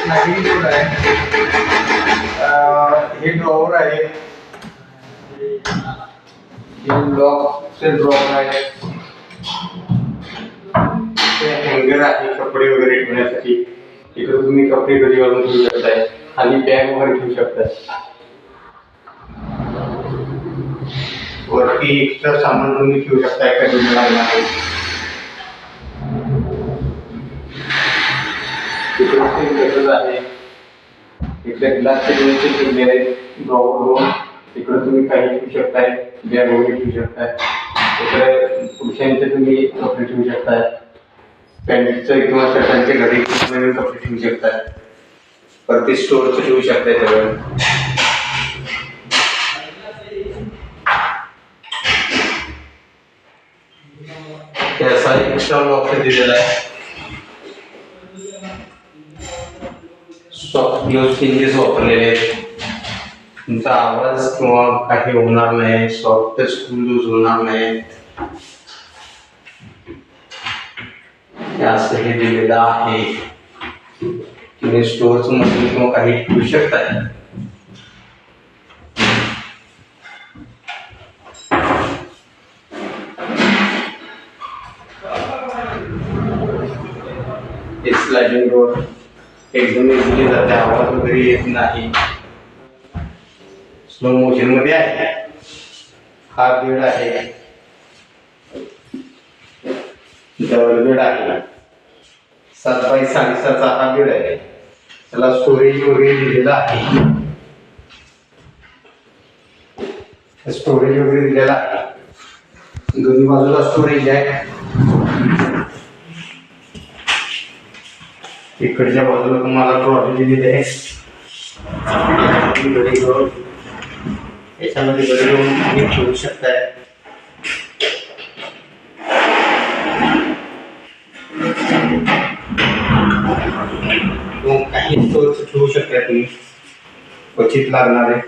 Sliding door आहे, हे drawer आहे, हे लॉकचे ड्रॉवर आहे, हे हँगर आहे कपडे वगैरे ठेवण्यासाठी. इकडे तुम्ही कपडे घरी घालून ठेवू शकताय, खाली बॅग वगैरे ठेवू शकताय. वरती एक्स्ट्रा सामान तुम्ही ठेवू शकताय कधी लागणार. इकडे आहे, इकडे ग्लासचे दोनशे ठेवलेले आहेत ड्रॉवर. इकडे तुम्ही काही ठेवू शकताय, बॅग वगैरे ठेवू शकताय. इकडे पुरुषांचे तुम्ही कपडे ठेवू शकताय, पॅन्टचे किंवा शर्टांचे घरी नवीन कपडे ठेवू शकताय. वरती स्टोअरचे ठेवू शकताय सगळं. असा एक्स्ट्रा बॉक्स दिलेला आहे. सॉफ्ट ग्लोव्ह चेंजेस वापरलेले आहेत. तुमचा आवाज किंवा काही होणार नाही, सॉफ्ट स्क्रूज होणार नाही, असं हे दिलेलं आहे. तुम्ही स्टोअरचं मशीन किंवा काही ठेवू शकताय. स्लाइडिंग डोर एकदम इझिली जाते, आवाज वगैरे येत नाही, स्लो मोशन मध्ये आहे. हा बेड आहे, डबल बेड आहे, 7 बाय 7.5 हा बेड आहे. त्याला स्टोरेज वगैरे दिलेला आहे, स्टोरेज वगैरे दिलेला आहे. दोन्ही बाजूला स्टोरेज आहे. इकडच्या बाजूला तुम्हाला ट्रॉली दिलेली आहे. याच्यामध्ये घरी घेऊन तुम्ही ठेवू शकताय. काही स्टोअर ठेवू शकताय तुम्ही, क्वचित लागणारे.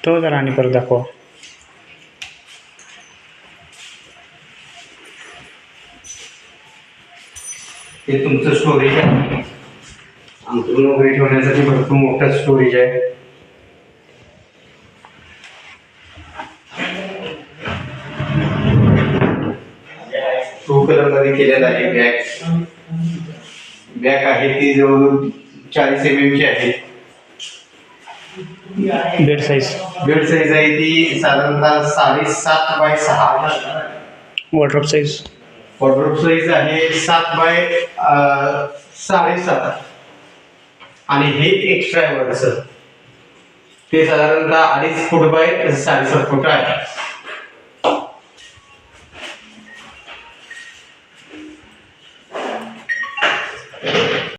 तो जरा आणि परत दाखवा. हे तुमचं स्टोरेज आहे, अंथरूण वगैरे ठेवण्यासाठी भरपूर मोठं स्टोरेज आहे. ब्लू कलर मध्ये केलेलं आहे. बॅग आहे ती जवळ 40 mm ची आहे. बेड साईज आहे ती साधारणतः 7.5 बाय 6. वॉर्डरोब साईज साईज आहे 7 बाय 7.5. आणि हे एक्स्ट्रा आहे वरचं, ते साधारणतः 2.5 फूट बाय 7.5 फूट आहे.